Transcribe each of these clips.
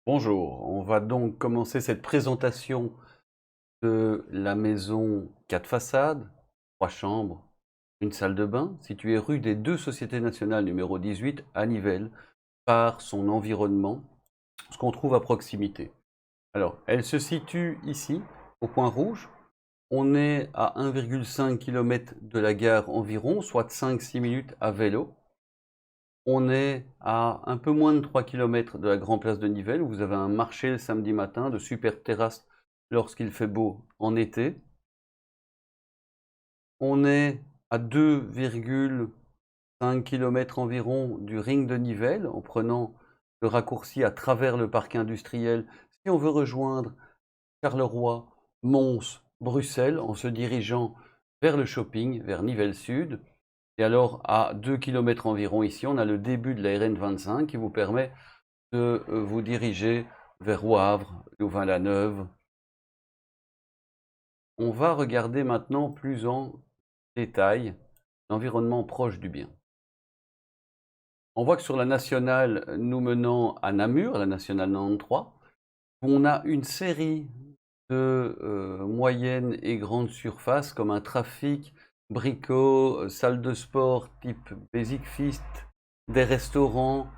Bonjour, on va donc commencer cette présentation de la maison 4 façades, 3 chambres, une salle de bain, située rue des Deux Sociétés Nationales numéro 18 à Nivelles, par son environnement, ce qu'on trouve à proximité. Alors, elle se situe ici, au point rouge. On est à 1,5 km de la gare environ, soit 5-6 minutes à vélo. On est à un peu moins de 3 km de la Grand Place de Nivelles, où vous avez un marché le samedi matin, de superbes terrasses lorsqu'il fait beau en été. On est à 2,5 km environ du ring de Nivelles, en prenant le raccourci à travers le parc industriel, si on veut rejoindre Charleroi, Mons, Bruxelles, en se dirigeant vers le shopping, vers Nivelles Sud. Et alors, à 2 km environ ici, on a le début de la RN25 qui vous permet de vous diriger vers Wavre, Louvain-la-Neuve. On va regarder maintenant plus en détail l'environnement proche du bien. On voit que sur la nationale nous menant à Namur, la nationale 93, on a une série de moyennes et grandes surfaces comme un trafic, bricots, salle de sport type Basic Fist, des restaurants,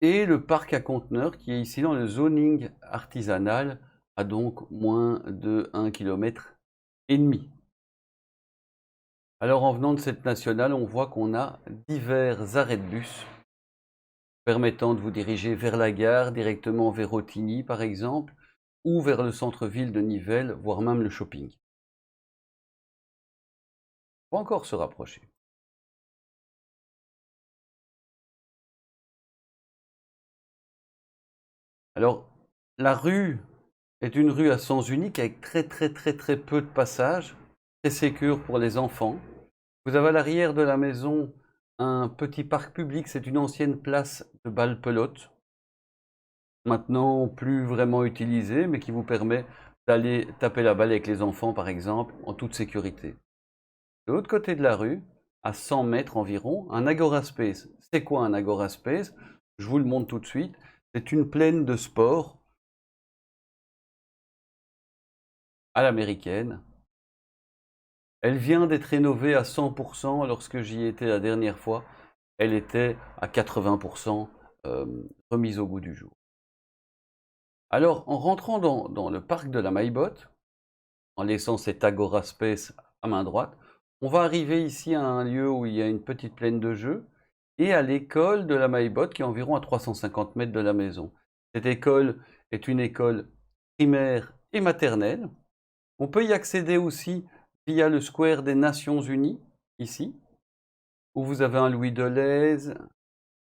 et le parc à conteneurs qui est ici dans le zoning artisanal à donc moins de 1,5 km. Alors en venant de cette nationale, on voit qu'on a divers arrêts de bus permettant de vous diriger vers la gare, directement vers Autigny par exemple, ou vers le centre-ville de Nivelles, voire même le shopping. On va encore se rapprocher. Alors, la rue est une rue à sens unique avec très peu de passages, très sécure pour les enfants. Vous avez à l'arrière de la maison un petit parc public, c'est une ancienne place de balle-pelote, maintenant plus vraiment utilisée, mais qui vous permet d'aller taper la balle avec les enfants, par exemple, en toute sécurité. De l'autre côté de la rue, à 100 mètres environ, un Agora Space. C'est quoi un Agora Space? Je vous le montre tout de suite. C'est une plaine de sport à l'américaine. Elle vient d'être rénovée à 100% lorsque j'y étais la dernière fois. Elle était à 80% remise au goût du jour. Alors, en rentrant dans le parc de la Maillebotte, en laissant cet Agora Space à main droite, on va arriver ici à un lieu où il y a une petite plaine de jeu et à l'école de la Maillebotte qui est environ à 350 mètres de la maison. Cette école est une école primaire et maternelle. On peut y accéder aussi via le Square des Nations Unies, ici, où vous avez un Louis Delhaize,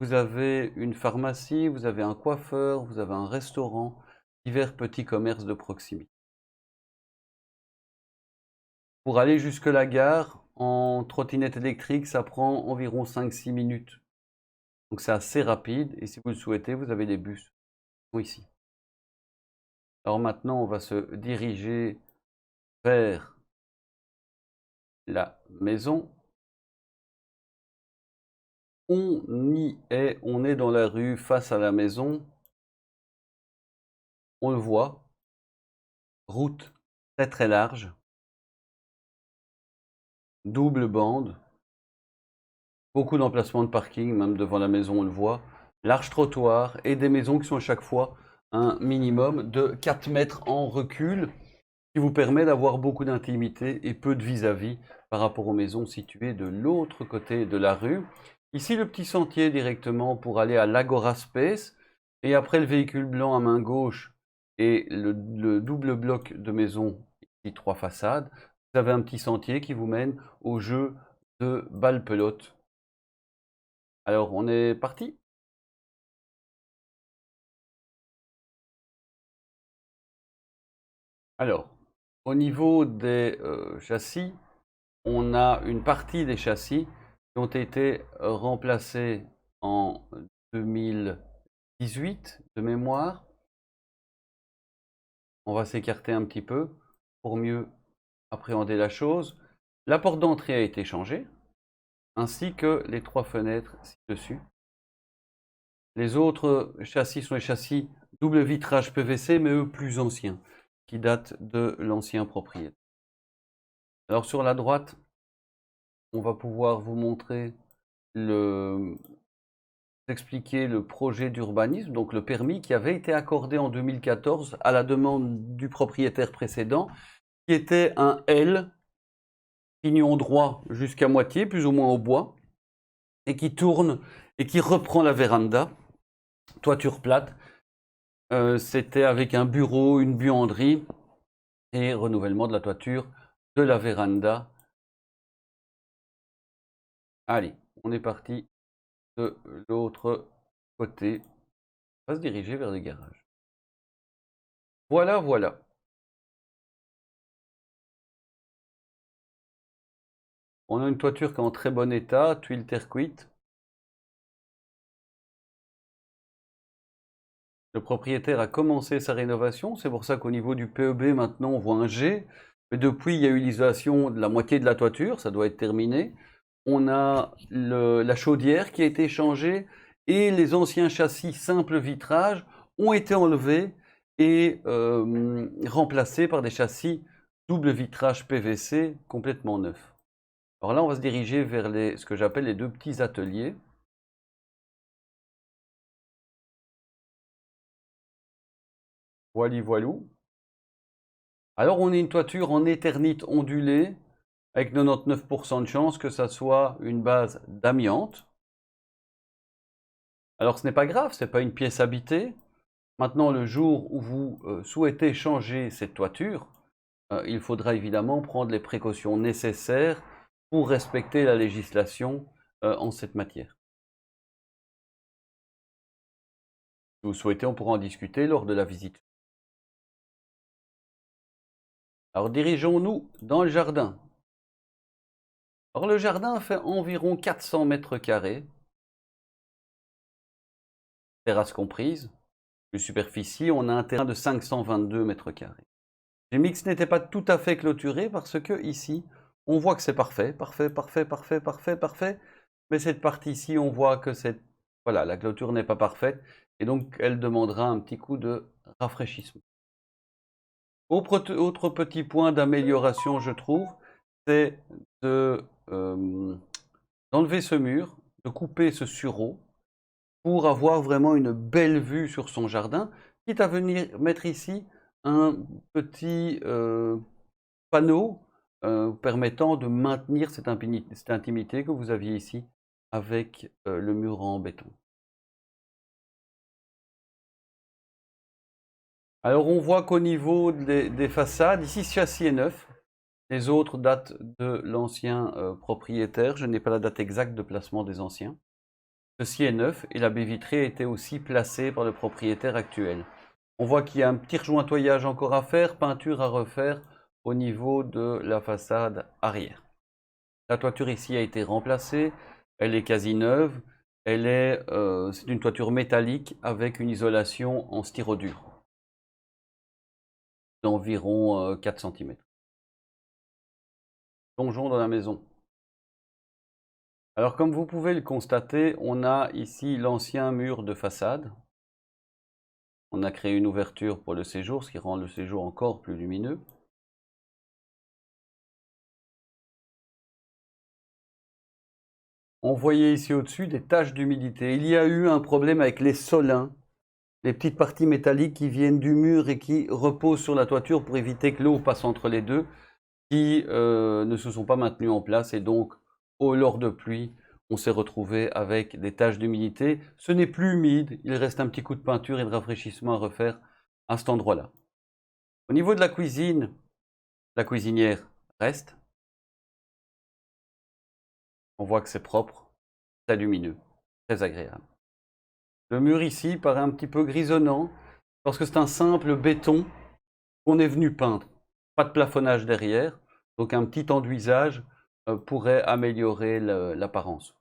vous avez une pharmacie, vous avez un coiffeur, vous avez un restaurant, divers petits commerces de proximité. Pour aller jusque la gare, en trottinette électrique, ça prend environ 5-6 minutes. Donc c'est assez rapide et si vous le souhaitez, vous avez des bus qui sont ici. Alors maintenant, on va se diriger vers la maison. On est dans la rue face à la maison. On le voit, route très large, double bande, beaucoup d'emplacements de parking, même devant la maison on le voit, large trottoir et des maisons qui sont à chaque fois un minimum de 4 mètres en recul, qui vous permet d'avoir beaucoup d'intimité et peu de vis-à-vis par rapport aux maisons situées de l'autre côté de la rue. Ici le petit sentier directement pour aller à l'Agora Space, et après le véhicule blanc à main gauche et le double bloc de maisons, ici 3 façades, vous avez un petit sentier qui vous mène au jeu de balle-pelote. Alors on est parti? Alors, au niveau des châssis, on a une partie des châssis qui ont été remplacés en 2018 de mémoire. On va s'écarter un petit peu pour mieux appréhender la chose. La porte d'entrée a été changée, ainsi que les 3 fenêtres ci-dessus. Les autres châssis sont les châssis double vitrage PVC, mais eux plus anciens, qui datent de l'ancien propriétaire. Alors sur la droite, on va pouvoir vous montrer expliquer le projet d'urbanisme, donc le permis qui avait été accordé en 2014 à la demande du propriétaire précédent, qui était un L, pignon droit jusqu'à moitié, plus ou moins au bois, et qui tourne et qui reprend la véranda, toiture plate. C'était avec un bureau, une buanderie et renouvellement de la toiture de la véranda. Allez, on est parti de l'autre côté. On va se diriger vers le garage. Voilà, voilà. On a une toiture qui est en très bon état, tuile terre cuite. Le propriétaire a commencé sa rénovation, c'est pour ça qu'au niveau du PEB maintenant on voit un G. Mais depuis il y a eu l'isolation de la moitié de la toiture, ça doit être terminé. On a la chaudière qui a été changée et les anciens châssis simple vitrage ont été enlevés et remplacés par des châssis double vitrage PVC complètement neufs. Alors là on va se diriger vers ce que j'appelle les deux petits ateliers. Voili voilou. Alors on a une toiture en éternite ondulée avec 99% de chances que ça soit une base d'amiante. Alors ce n'est pas grave, ce n'est pas une pièce habitée. Maintenant, le jour où vous souhaitez changer cette toiture, il faudra évidemment prendre les précautions nécessaires pour respecter la législation en cette matière. Si vous souhaitez, on pourra en discuter lors de la visite. Alors dirigeons-nous dans le jardin. Alors le jardin fait environ 400 mètres carrés, terrasse comprise. De superficie, on a un terrain de 522 mètres carrés. J'ai mis que ce n'était pas tout à fait clôturé parce que ici, on voit que c'est parfait, parfait, parfait, parfait, parfait, parfait. Mais cette partie-ci, on voit que voilà, la clôture n'est pas parfaite et donc elle demandera un petit coup de rafraîchissement. Autre petit point d'amélioration, je trouve, c'est d'enlever ce mur, de couper ce sureau pour avoir vraiment une belle vue sur son jardin, quitte à venir mettre ici un petit panneau permettant de maintenir cette intimité que vous aviez ici avec le mur en béton. Alors on voit qu'au niveau des façades, ici ce châssis est neuf, les autres datent de l'ancien propriétaire, je n'ai pas la date exacte de placement des anciens. Ceci est neuf et la baie vitrée a été aussi placée par le propriétaire actuel. On voit qu'il y a un petit rejointoyage encore à faire, peinture à refaire au niveau de la façade arrière. La toiture ici a été remplacée, elle est quasi neuve, c'est une toiture métallique avec une isolation en styrodure d'environ 4 cm. Plongeons dans la maison. Alors comme vous pouvez le constater, on a ici l'ancien mur de façade. On a créé une ouverture pour le séjour, ce qui rend le séjour encore plus lumineux. On voyait ici au-dessus des taches d'humidité. Il y a eu un problème avec les solins, les petites parties métalliques qui viennent du mur et qui reposent sur la toiture pour éviter que l'eau passe entre les deux, qui ne se sont pas maintenues en place et donc, lors de pluie, on s'est retrouvé avec des taches d'humidité. Ce n'est plus humide, il reste un petit coup de peinture et de rafraîchissement à refaire à cet endroit-là. Au niveau de la cuisine, la cuisinière reste. On voit que c'est propre, très lumineux, très agréable. Le mur ici paraît un petit peu grisonnant parce que c'est un simple béton qu'on est venu peindre. Pas de plafonnage derrière, donc un petit enduisage pourrait améliorer l'apparence.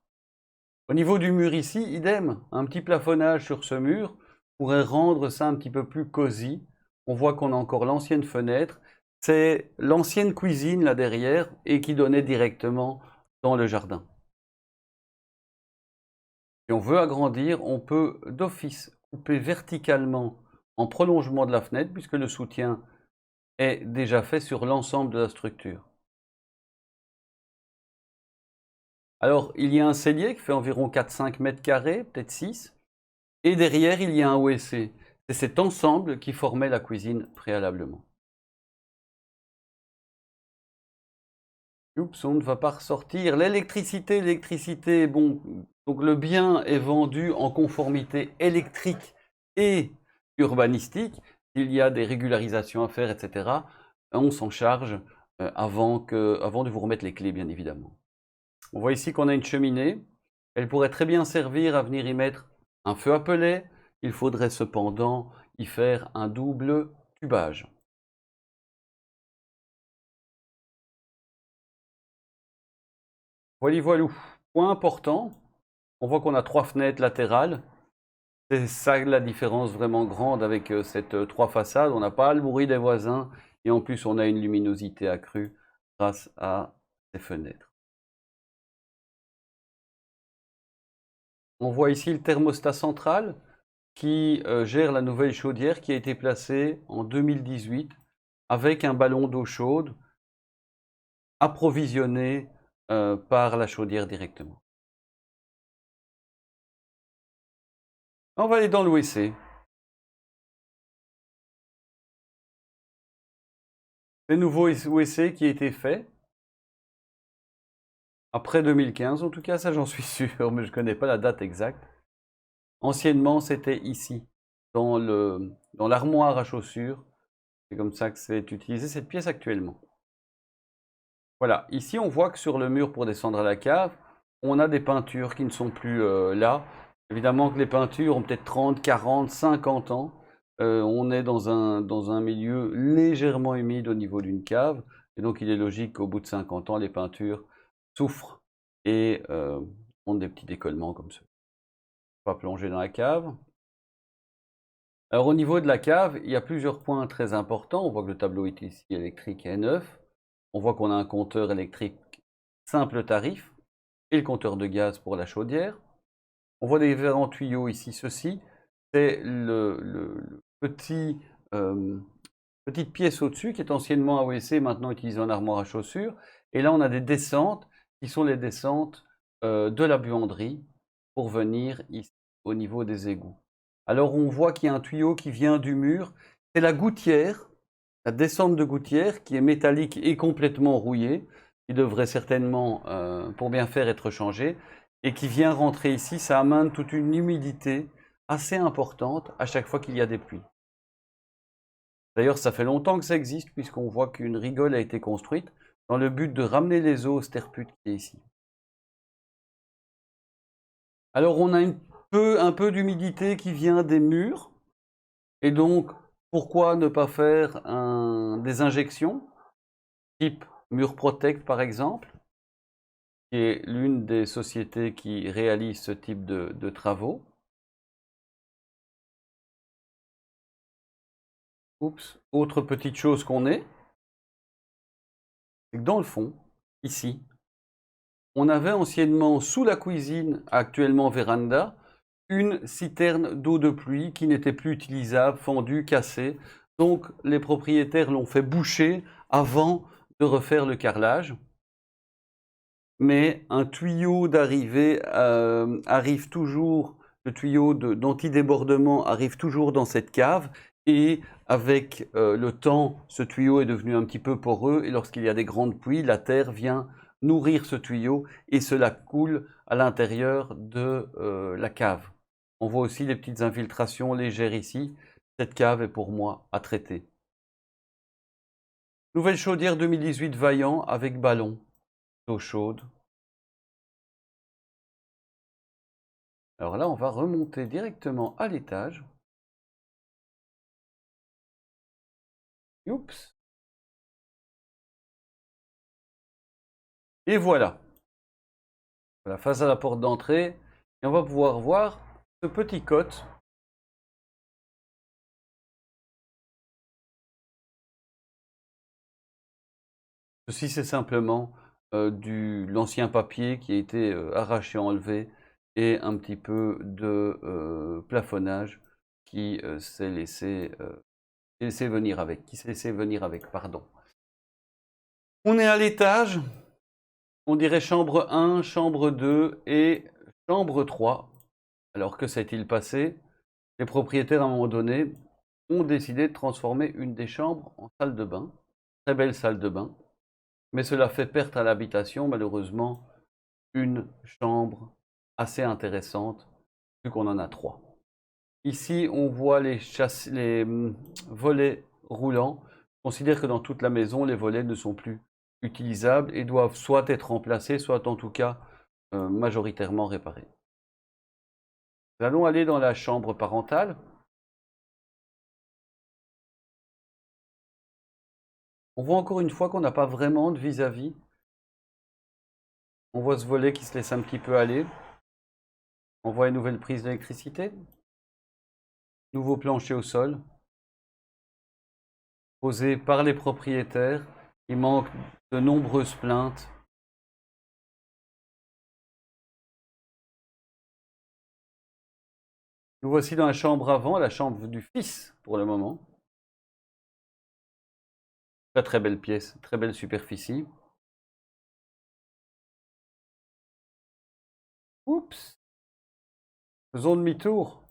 Au niveau du mur ici, idem, un petit plafonnage sur ce mur pourrait rendre ça un petit peu plus cosy. On voit qu'on a encore l'ancienne fenêtre. C'est l'ancienne cuisine là derrière et qui donnait directement dans le jardin. Si on veut agrandir, on peut d'office couper verticalement en prolongement de la fenêtre puisque le soutien est déjà fait sur l'ensemble de la structure. Alors, il y a un cellier qui fait environ 4-5 mètres carrés, peut-être 6, et derrière, il y a un WC. C'est cet ensemble qui formait la cuisine préalablement. Oups, on ne va pas ressortir. L'électricité, bon, donc le bien est vendu en conformité électrique et urbanistique. Il y a des régularisations à faire, etc. On s'en charge avant de vous remettre les clés, bien évidemment. On voit ici qu'on a une cheminée. Elle pourrait très bien servir à venir y mettre un feu à pellet. Il faudrait cependant y faire un double cubage. Voilà, voilou. Point important, on voit qu'on a 3 fenêtres latérales. C'est ça la différence vraiment grande avec cette 3 façades. On n'a pas le bruit des voisins et en plus on a une luminosité accrue grâce à ces fenêtres. On voit ici le thermostat central qui gère la nouvelle chaudière qui a été placée en 2018 avec un ballon d'eau chaude approvisionné par la chaudière directement. On va aller dans le WC. Le nouveau WC qui a été fait après 2015, en tout cas, ça j'en suis sûr, mais je ne connais pas la date exacte. Anciennement, c'était ici, dans l'armoire à chaussures. C'est comme ça que c'est utilisé cette pièce actuellement. Voilà, ici on voit que sur le mur pour descendre à la cave, on a des peintures qui ne sont plus là. Évidemment que les peintures ont peut-être 30, 40, 50 ans. On est dans un milieu légèrement humide au niveau d'une cave. Et donc il est logique qu'au bout de 50 ans, les peintures souffrent et ont des petits décollements comme ça. On va plonger dans la cave. Alors au niveau de la cave, il y a plusieurs points très importants. On voit que le tableau ici électrique est neuf. On voit qu'on a un compteur électrique simple tarif et le compteur de gaz pour la chaudière. On voit des différents tuyaux ici. Ceci, c'est le petit, petite pièce au-dessus qui est anciennement un WC, maintenant utilisé en armoire à chaussures. Et là, on a des descentes qui sont les descentes de la buanderie pour venir ici au niveau des égouts. Alors, on voit qu'il y a un tuyau qui vient du mur. C'est la gouttière, la descente de gouttière qui est métallique et complètement rouillée, qui devrait certainement, pour bien faire, être changée, et qui vient rentrer ici. Ça amène toute une humidité assez importante à chaque fois qu'il y a des pluies. D'ailleurs, ça fait longtemps que ça existe, puisqu'on voit qu'une rigole a été construite dans le but de ramener les eaux au sterput qui est ici. Alors, on a un peu d'humidité qui vient des murs, et donc, pourquoi ne pas faire des injections, type Murprotect par exemple, qui est l'une des sociétés qui réalise ce type de travaux. Oups, autre petite chose qu'on est, c'est que dans le fond, ici, on avait anciennement sous la cuisine, actuellement véranda, une citerne d'eau de pluie qui n'était plus utilisable, fendue, cassée. Donc les propriétaires l'ont fait boucher avant de refaire le carrelage. Mais un tuyau d'arrivée arrive toujours, le tuyau d'anti-débordement arrive toujours dans cette cave et avec le temps, ce tuyau est devenu un petit peu poreux et lorsqu'il y a des grandes pluies, la terre vient nourrir ce tuyau et cela coule à l'intérieur de la cave. On voit aussi les petites infiltrations légères ici. Cette cave est pour moi à traiter. Nouvelle chaudière 2018 Vaillant avec ballon d'eau chaude. Alors là, on va remonter directement à l'étage. Oups. Et voilà. Voilà, face à la porte d'entrée. Et on va pouvoir voir ce petit cote. Ceci, c'est simplement l'ancien papier qui a été arraché, enlevé et un petit peu de plafonnage qui s'est laissé venir avec, pardon. On est à l'étage, on dirait chambre 1, chambre 2 et chambre 3. Alors que s'est-il passé? Les propriétaires, à un moment donné, ont décidé de transformer une des chambres en salle de bain. Très belle salle de bain. Mais cela fait perdre à l'habitation, malheureusement, une chambre assez intéressante, vu qu'on en a 3. Ici, on voit les volets roulants. Je considère que dans toute la maison, les volets ne sont plus utilisables et doivent soit être remplacés, soit en tout cas majoritairement réparés. Nous allons aller dans la chambre parentale. On voit encore une fois qu'on n'a pas vraiment de vis-à-vis. On voit ce volet qui se laisse un petit peu aller. On voit une nouvelle prise d'électricité. Nouveau plancher au sol. Posé par les propriétaires. Il manque de nombreuses plaintes. Nous voici dans la chambre avant, la chambre du fils pour le moment. Très très belle pièce, très belle superficie. Oups. Faisons demi-tour.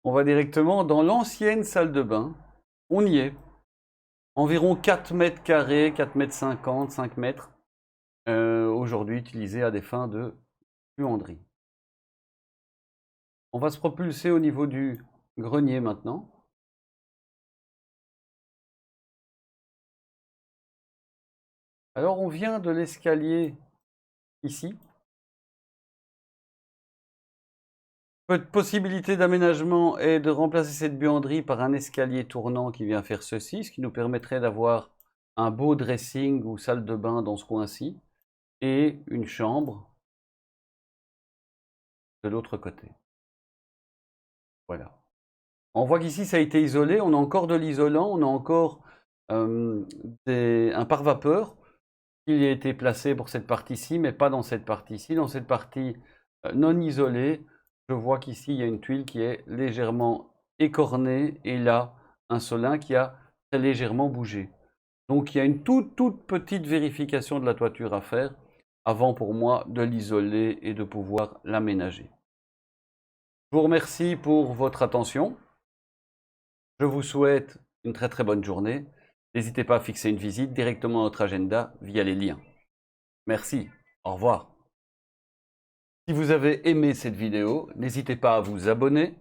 On va directement dans l'ancienne salle de bain. On y est. Environ 4 mètres carrés, 4 mètres 50, 5 mètres. Aujourd'hui utilisés à des fins de buanderie. On va se propulser au niveau du grenier maintenant. Alors on vient de l'escalier ici. Possibilité d'aménagement est de remplacer cette buanderie par un escalier tournant qui vient faire ceci, ce qui nous permettrait d'avoir un beau dressing ou salle de bain dans ce coin-ci et une chambre de l'autre côté. Voilà. On voit qu'ici ça a été isolé, on a encore de l'isolant, on a encore un pare-vapeur qui a été placé pour cette partie-ci, mais pas dans cette partie-ci. Dans cette partie non isolée, je vois qu'ici il y a une tuile qui est légèrement écornée et là un solin qui a très légèrement bougé. Donc il y a une toute petite vérification de la toiture à faire avant pour moi de l'isoler et de pouvoir l'aménager. Je vous remercie pour votre attention. Je vous souhaite une très très bonne journée. N'hésitez pas à fixer une visite directement à notre agenda via les liens. Merci, au revoir. Si vous avez aimé cette vidéo, n'hésitez pas à vous abonner,